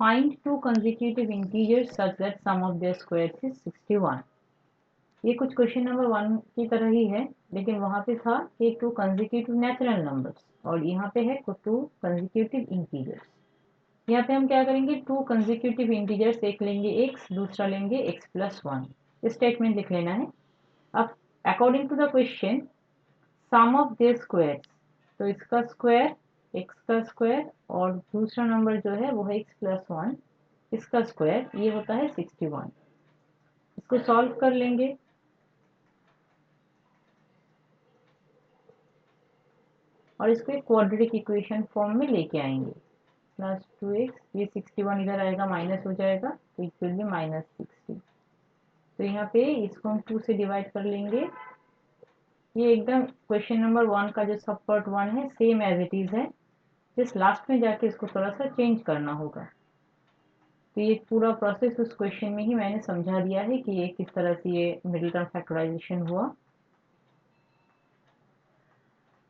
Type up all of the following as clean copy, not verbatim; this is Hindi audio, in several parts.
Find two consecutive integers such that sum of their squares is 61। ये कुछ क्वेश्चन नंबर 1 की तरह ही है, लेकिन वहाँ पे था कि टू कंसेक्यूटिव नेचुरल नंबर्स और यहाँ पे है टू कंसेक्यूटिव इंटीजर्स। यहाँ पे हम क्या करेंगे, टू कंसेक्यूटिव इंटीजर्स, एक लेंगे x, दूसरा लेंगे x+1। स्टेटमेंट लिख लेना है। अब according to the question sum of their squares, तो इसका स्क्वायर x का स्क्वायर और दूसरा नंबर जो है वो है x+1, इसका स्क्वायर, ये होता है 61। इसको सॉल्व कर लेंगे। और इसको एक क्वाड्रेटिक इक्वेशन फॉर्म में लेके आएंगे। +2x, ये 61 इधर आएगा, माइनस हो जाएगा, तो इट विल बी -60। तो यहाँ पे इसको हम 2 से डिवाइड कर लेंगे। ये एकदम क्वेश्चन नंबर 1 का जो सब पार्ट 1 है सेम एज इट इज है, जिस लास्ट में जाके इसको थोड़ा सा चेंज करना होगा। तो ये पूरा प्रोसेस उस क्वेश्चन में ही मैंने समझा दिया है कि ये किस तरह से ये मिडिल टर्म फैक्टराइजेशन हुआ।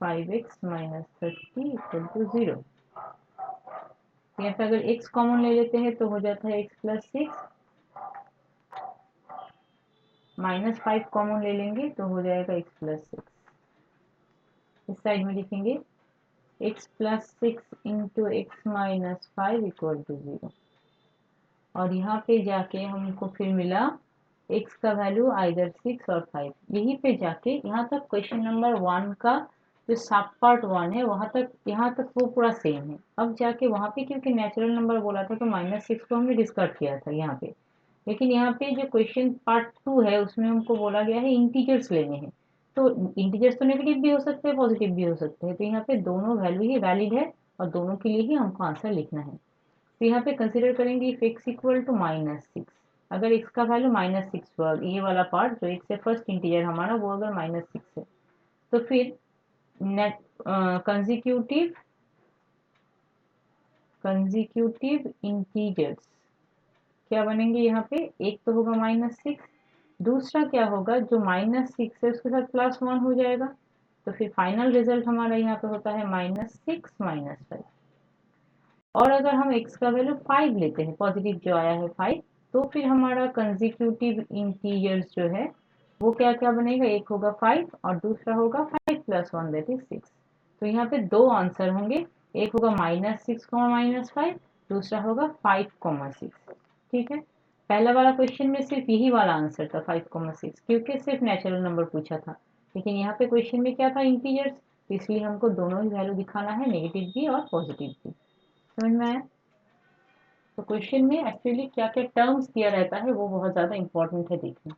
5x - 30 = 0। यहाँ पे अगर x कॉमन ले लेते हैं तो हो जाता है x+6, -5 कॉमन ले लेंगे तो हो जाएगा x+6। इस साइड में लिखेंगे x+6 × x - 5 = 0। और यहाँ पे जाके हमको फिर मिला x का वैल्यू आइदर 6 और 5। यहीं पे जाके यहाँ तक क्वेश्चन नंबर 1 का जो सब पार्ट 1 है वहाँ तक, यहाँ तक वो पूरा सेम है। अब जाके वहाँ पे क्योंकि नेचुरल नंबर बोला था तो -6 को हमने डिस्कस किया था यहाँ पे, लेकिन यहाँ पे जो क्वेश्चन पार्ट 2 है उसमें हमको बोला गया है इंटीजर्स लेने हैं। तो इंटीजर्स तो नेगेटिव भी हो सकते हैं, पॉजिटिव भी हो सकते हैं, तो यहाँ पे दोनों वैल्यू ही वैलिड है और दोनों के लिए ही हमको आंसर लिखना है। तो यहाँ पे कंसीडर करेंगे इफ x इक्वल टू -6, अगर x का वैल्यू -6 हुआ, ये वाला पार्ट जो x है फर्स्ट इंटीजर हमारा वो अगर -6 है, तो फिर नेट कंसेक्यूटिव इंटीजर्स क्या बनेंगे। यहाँ पे एक तो होगा -6, दूसरा क्या होगा जो -6 है उसके साथ +1 हो जाएगा, तो फिर फाइनल रिजल्ट हमारा यहाँ पे होता है -6 - 5। और अगर हम x का वैल्यू 5 लेते हैं, पॉजिटिव जो आया है 5, तो फिर हमारा कंसेक्यूटिव इंटीजर्स जो है वो क्या क्या बनेगा, एक होगा 5 और दूसरा होगा 5+1 दैट इज 6। तो यहाँ पे दो आंसर होंगे, एक होगा -6, -5, दूसरा होगा 5, 6। ठीक है, पहला वाला क्वेश्चन में सिर्फ यही वाला आंसर था 5, 6, क्योंकि सिर्फ नेचुरल नंबर पूछा था, लेकिन यहाँ पे क्वेश्चन में क्या था, इंटीजर्स, तो इसलिए हमको दोनों ही वैल्यू दिखाना है, नेगेटिव भी और पॉजिटिव भी। समझ में आया। तो क्वेश्चन में एक्चुअली क्या क्या टर्म्स दिया रहता है वो बहुत ज़्यादा इंपॉर्टेंट है देखना।